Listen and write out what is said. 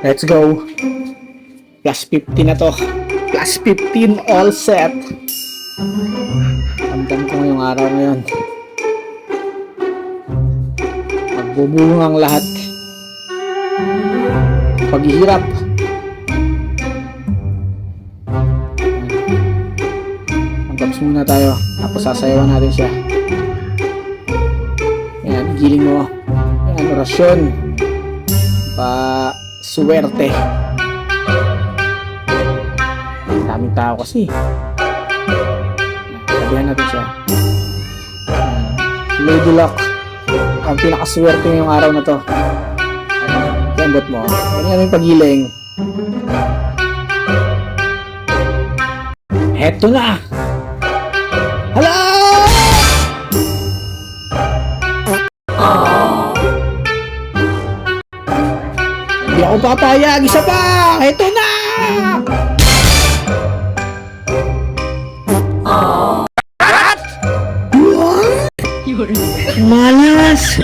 Let's go. Plus 50 na to. Plus 15 all set. Ramdam ko ngayong araw ngayon. Magbubulong ang lahat. Paghihirap. Magkaps muna tayo. Tapos sasayawan natin siya. Ayan, giling mo. Ayan, orasyon. Suwerte. Daming tao kasi. Sabihan natin siya. Lady Luck. Ang pinakaswerte ngayong araw na to. Kambot mo. Ganyan yung pagiling. Heto na! Hala! Hindi ako papayag. Isa pa! Heto na! What? Malas!